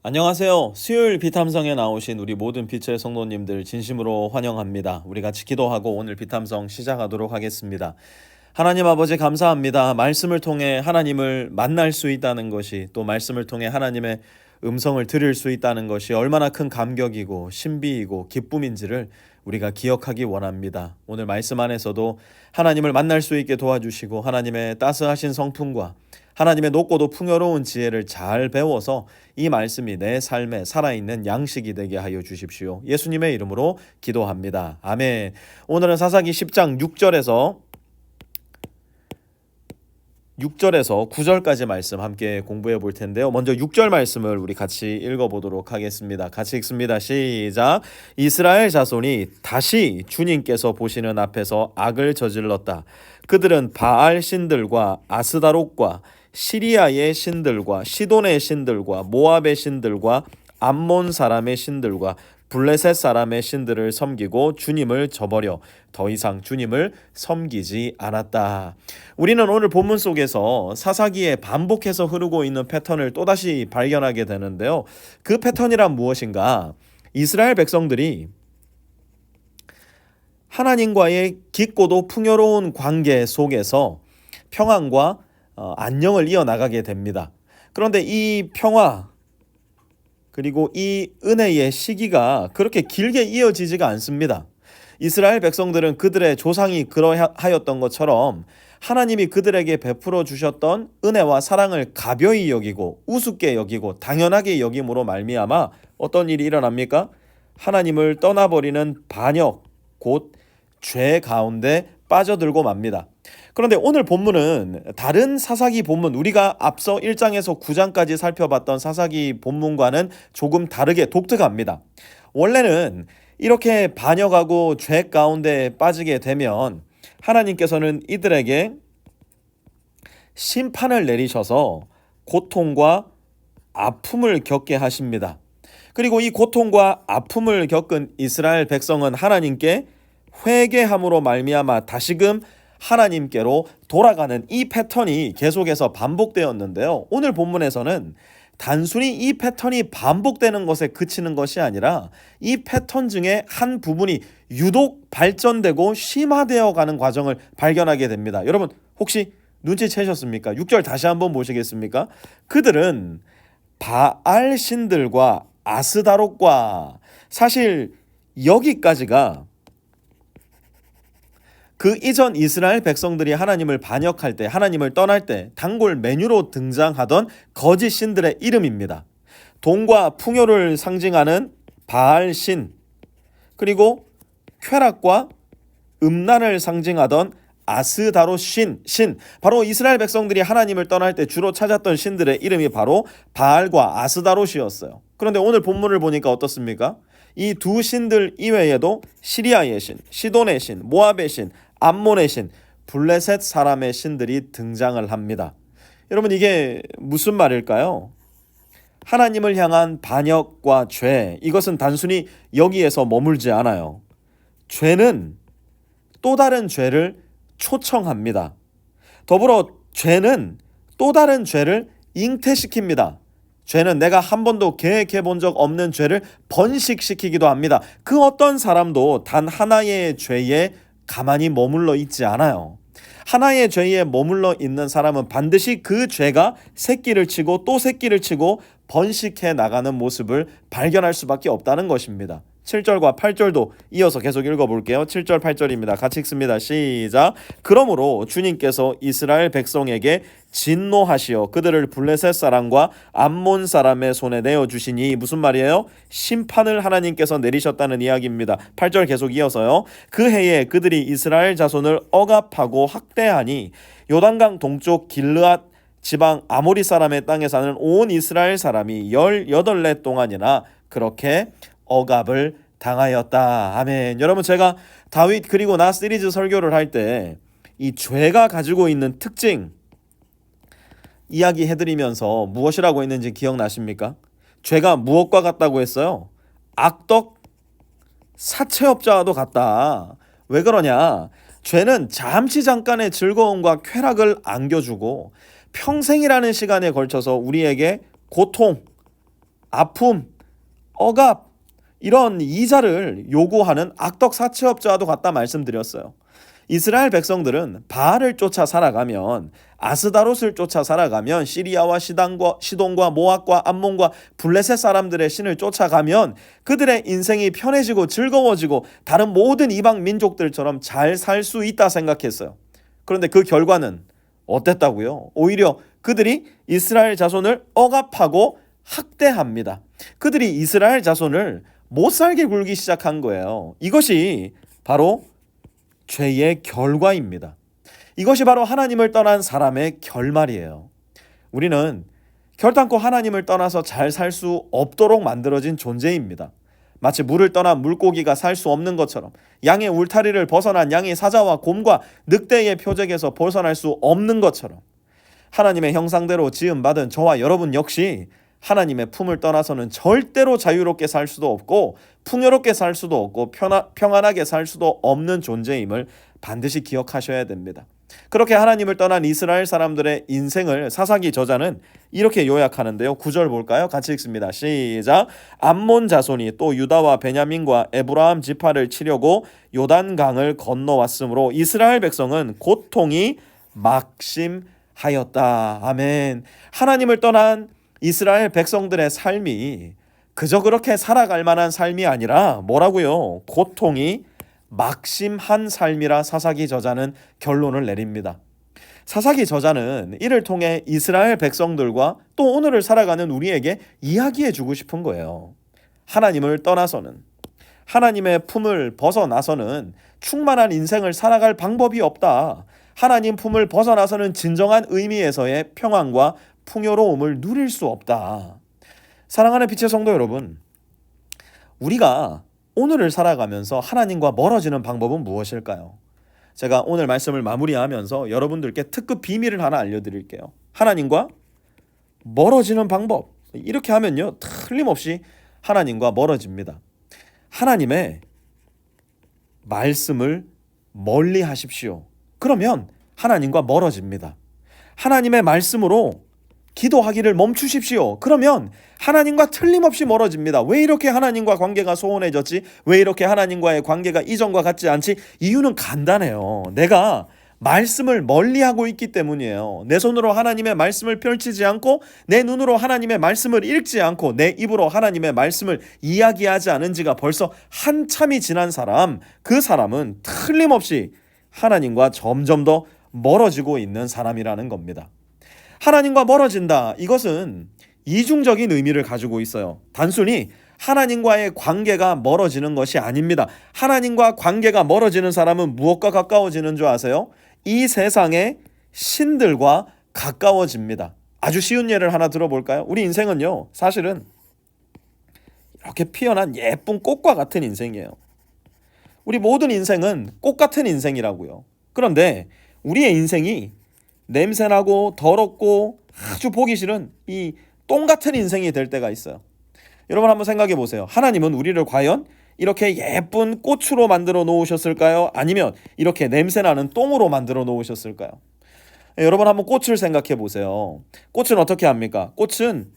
안녕하세요. 수요일 비탐성에 나오신 우리 모든 빛의 성도님들 진심으로 환영합니다. 우리 같이 기도하고 오늘 비탐성 시작하도록 하겠습니다. 하나님 아버지 감사합니다. 말씀을 통해 하나님을 만날 수 있다는 것이, 또 말씀을 통해 하나님의 음성을 들을 수 있다는 것이 얼마나 큰 감격이고 신비이고 기쁨인지를 우리가 기억하기 원합니다. 오늘 말씀 안에서도 하나님을 만날 수 있게 도와주시고, 하나님의 따스하신 성품과 하나님의 높고도 풍요로운 지혜를 잘 배워서 이 말씀이 내 삶에 살아있는 양식이 되게 하여 주십시오. 예수님의 이름으로 기도합니다. 아멘. 오늘은 사사기 10장 6절에서 9절까지 말씀 함께 공부해 볼 텐데요. 먼저 6절 말씀을 우리 같이 읽어보도록 하겠습니다. 같이 읽습니다. 시작. 이스라엘 자손이 다시 주님께서 보시는 앞에서 악을 저질렀다. 그들은 바알 신들과 아스다롯과 시리아의 신들과 시돈의 신들과 모압의 신들과 암몬 사람의 신들과 블레셋 사람의 신들을 섬기고 주님을 저버려 더 이상 주님을 섬기지 않았다. 우리는 오늘 본문 속에서 사사기에 반복해서 흐르고 있는 패턴을 또다시 발견하게 되는데요. 그 패턴이란 무엇인가? 이스라엘 백성들이 하나님과의 깊고도 풍요로운 관계 속에서 평안과 안녕을 이어나가게 됩니다. 그런데 이 평화 그리고 이 은혜의 시기가 그렇게 길게 이어지지가 않습니다. 이스라엘 백성들은 그들의 조상이 그러하였던 것처럼 하나님이 그들에게 베풀어 주셨던 은혜와 사랑을 가벼이 여기고 우습게 여기고 당연하게 여김으로 말미암아 어떤 일이 일어납니까? 하나님을 떠나버리는 반역, 곧 죄 가운데 빠져들고 맙니다. 그런데 오늘 본문은 다른 사사기 본문, 우리가 앞서 1장에서 9장까지 살펴봤던 사사기 본문과는 조금 다르게 독특합니다. 원래는 이렇게 반역하고 죄 가운데 빠지게 되면 하나님께서는 이들에게 심판을 내리셔서 고통과 아픔을 겪게 하십니다. 그리고 이 고통과 아픔을 겪은 이스라엘 백성은 하나님께 회개함으로 말미암아 다시금 하나님께로 돌아가는 이 패턴이 계속해서 반복되었는데요. 오늘 본문에서는 단순히 이 패턴이 반복되는 것에 그치는 것이 아니라 이 패턴 중에 한 부분이 유독 발전되고 심화되어 가는 과정을 발견하게 됩니다. 여러분 혹시 눈치채셨습니까? 6절 다시 한번 보시겠습니까? 그들은 바알 신들과 아스다롯과, 사실 여기까지가 그 이전 이스라엘 백성들이 하나님을 반역할 때, 하나님을 떠날 때 단골 메뉴로 등장하던 거짓 신들의 이름입니다. 돈과 풍요를 상징하는 바알 신, 그리고 쾌락과 음란을 상징하던 아스다롯 신, 바로 이스라엘 백성들이 하나님을 떠날 때 주로 찾았던 신들의 이름이 바로 바알과 아스다롯이었어요. 그런데 오늘 본문을 보니까 어떻습니까? 이 두 신들 이외에도 시리아의 신, 시돈의 신, 모압의 신, 암몬의 신, 블레셋 사람의 신들이 등장을 합니다. 여러분 이게 무슨 말일까요? 하나님을 향한 반역과 죄, 이것은 단순히 여기에서 머물지 않아요. 죄는 또 다른 죄를 초청합니다. 더불어 죄는 또 다른 죄를 잉태시킵니다. 죄는 내가 한 번도 계획해 본 적 없는 죄를 번식시키기도 합니다. 그 어떤 사람도 단 하나의 죄에 가만히 머물러 있지 않아요. 하나의 죄에 머물러 있는 사람은 반드시 그 죄가 새끼를 치고 또 새끼를 치고 번식해 나가는 모습을 발견할 수밖에 없다는 것입니다. 7절과 8절도 이어서 계속 읽어볼게요. 7절 8절입니다. 같이 읽습니다. 시작. 그러므로 주님께서 이스라엘 백성에게 진노하시어 그들을 블레셋 사람과 암몬 사람의 손에 내어주시니, 무슨 말이에요? 심판을 하나님께서 내리셨다는 이야기입니다. 8절 계속 이어서요. 그 해에 그들이 이스라엘 자손을 억압하고 학대하니 요단강 동쪽 길르앗 지방 아모리 사람의 땅에 사는 온 이스라엘 사람이 18해 동안이나 그렇게 억압을 당하였다. 아멘. 여러분 제가 다윗 그리고 나 시리즈 설교를 할 때 이 죄가 가지고 있는 특징 이야기해드리면서 무엇이라고 했는지 기억나십니까? 죄가 무엇과 같다고 했어요? 악덕 사채업자와도 같다. 왜 그러냐? 죄는 잠시 잠깐의 즐거움과 쾌락을 안겨주고 평생이라는 시간에 걸쳐서 우리에게 고통, 아픔, 억압, 이런 이자를 요구하는 악덕 사채업자와도 같다 말씀드렸어요. 이스라엘 백성들은 바알을 쫓아 살아가면, 아스다롯을 쫓아 살아가면, 시리아와 시돈과 모압과 암몬과 블레셋 사람들의 신을 쫓아가면 그들의 인생이 편해지고 즐거워지고 다른 모든 이방 민족들처럼 잘 살 수 있다 생각했어요. 그런데 그 결과는 어땠다고요? 오히려 그들이 이스라엘 자손을 억압하고 학대합니다. 그들이 이스라엘 자손을 못 살게 굴기 시작한 거예요. 이것이 바로 죄의 결과입니다. 이것이 바로 하나님을 떠난 사람의 결말이에요. 우리는 결단코 하나님을 떠나서 잘 살 수 없도록 만들어진 존재입니다. 마치 물을 떠난 물고기가 살 수 없는 것처럼, 양의 울타리를 벗어난 양이 사자와 곰과 늑대의 표적에서 벗어날 수 없는 것처럼, 하나님의 형상대로 지음받은 저와 여러분 역시 하나님의 품을 떠나서는 절대로 자유롭게 살 수도 없고 풍요롭게 살 수도 없고 평안하게 살 수도 없는 존재임을 반드시 기억하셔야 됩니다. 그렇게 하나님을 떠난 이스라엘 사람들의 인생을 사사기 저자는 이렇게 요약하는데요. 9절 볼까요? 같이 읽습니다. 시작. 암몬 자손이 또 유다와 베냐민과 에브라임 지파를 치려고 요단강을 건너왔으므로 이스라엘 백성은 고통이 막심하였다. 아멘. 하나님을 떠난 이스라엘 백성들의 삶이 그저 그렇게 살아갈 만한 삶이 아니라 뭐라고요? 고통이 막심한 삶이라 사사기 저자는 결론을 내립니다. 사사기 저자는 이를 통해 이스라엘 백성들과 또 오늘을 살아가는 우리에게 이야기해 주고 싶은 거예요. 하나님을 떠나서는, 하나님의 품을 벗어나서는 충만한 인생을 살아갈 방법이 없다. 하나님 품을 벗어나서는 진정한 의미에서의 평안과 풍요로움을 누릴 수 없다. 사랑하는 빛의 성도 여러분, 우리가 오늘을 살아가면서 하나님과 멀어지는 방법은 무엇일까요? 제가 오늘 말씀을 마무리하면서 여러분들께 특급 비밀을 하나 알려드릴게요. 하나님과 멀어지는 방법. 이렇게 하면요, 틀림없이 하나님과 멀어집니다. 하나님의 말씀을 멀리 하십시오. 그러면 하나님과 멀어집니다. 하나님의 말씀으로 기도하기를 멈추십시오. 그러면 하나님과 틀림없이 멀어집니다. 왜 이렇게 하나님과 관계가 소원해졌지? 왜 이렇게 하나님과의 관계가 이전과 같지 않지? 이유는 간단해요. 내가 말씀을 멀리하고 있기 때문이에요. 내 손으로 하나님의 말씀을 펼치지 않고, 내 눈으로 하나님의 말씀을 읽지 않고, 내 입으로 하나님의 말씀을 이야기하지 않은 지가 벌써 한참이 지난 사람, 그 사람은 틀림없이 하나님과 점점 더 멀어지고 있는 사람이라는 겁니다. 하나님과 멀어진다. 이것은 이중적인 의미를 가지고 있어요. 단순히 하나님과의 관계가 멀어지는 것이 아닙니다. 하나님과 관계가 멀어지는 사람은 무엇과 가까워지는 줄 아세요? 이 세상의 신들과 가까워집니다. 아주 쉬운 예를 하나 들어볼까요? 우리 인생은요, 사실은 이렇게 피어난 예쁜 꽃과 같은 인생이에요. 우리 모든 인생은 꽃 같은 인생이라고요. 그런데 우리의 인생이 냄새나고 더럽고 아주 보기 싫은 이 똥 같은 인생이 될 때가 있어요. 여러분 한번 생각해 보세요. 하나님은 우리를 과연 이렇게 예쁜 꽃으로 만들어 놓으셨을까요? 아니면 이렇게 냄새나는 똥으로 만들어 놓으셨을까요? 여러분 한번 꽃을 생각해 보세요. 꽃은 어떻게 합니까? 꽃은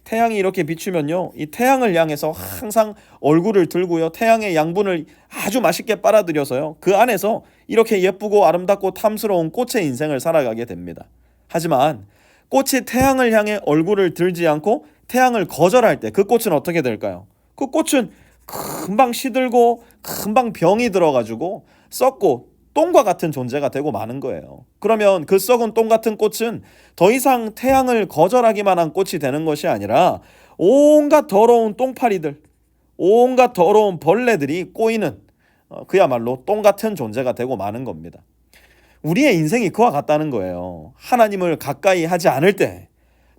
태양이 이렇게 비추면요, 이 태양을 향해서 항상 얼굴을 들고요, 태양의 양분을 아주 맛있게 빨아들여서요, 그 안에서 이렇게 예쁘고 아름답고 탐스러운 꽃의 인생을 살아가게 됩니다. 하지만 꽃이 태양을 향해 얼굴을 들지 않고 태양을 거절할 때 그 꽃은 어떻게 될까요? 그 꽃은 금방 시들고 금방 병이 들어가지고 썩고 똥과 같은 존재가 되고 마는 거예요. 그러면 그 썩은 똥 같은 꽃은 더 이상 태양을 거절하기만 한 꽃이 되는 것이 아니라 온갖 더러운 똥파리들, 온갖 더러운 벌레들이 꼬이는 그야말로 똥 같은 존재가 되고 마는 겁니다. 우리의 인생이 그와 같다는 거예요. 하나님을 가까이 하지 않을 때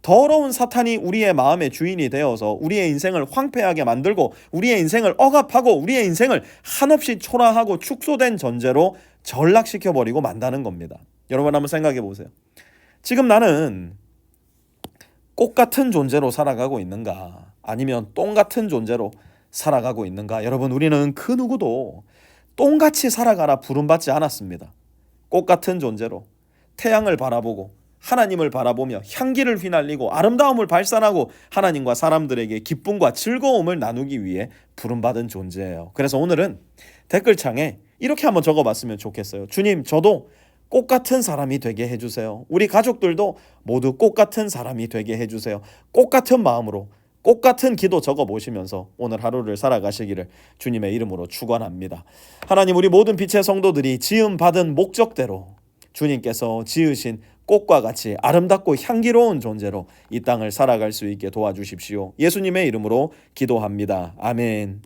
더러운 사탄이 우리의 마음의 주인이 되어서 우리의 인생을 황폐하게 만들고 우리의 인생을 억압하고 우리의 인생을 한없이 초라하고 축소된 존재로 전락시켜버리고 만다는 겁니다. 여러분 한번 생각해 보세요. 지금 나는 꽃 같은 존재로 살아가고 있는가? 아니면 똥 같은 존재로 살아가고 있는가? 여러분, 우리는 그 누구도 똥같이 살아가라 부름받지 않았습니다. 꽃 같은 존재로 태양을 바라보고 하나님을 바라보며 향기를 휘날리고 아름다움을 발산하고 하나님과 사람들에게 기쁨과 즐거움을 나누기 위해 부름받은 존재예요. 그래서 오늘은 댓글창에 이렇게 한번 적어봤으면 좋겠어요. 주님, 저도 꽃 같은 사람이 되게 해주세요. 우리 가족들도 모두 꽃 같은 사람이 되게 해주세요. 꽃 같은 마음으로 꽃 같은 기도 적어보시면서 오늘 하루를 살아가시기를 주님의 이름으로 축원합니다. 하나님, 우리 모든 빛의 성도들이 지음받은 목적대로 주님께서 지으신 꽃과 같이 아름답고 향기로운 존재로 이 땅을 살아갈 수 있게 도와주십시오. 예수님의 이름으로 기도합니다. 아멘.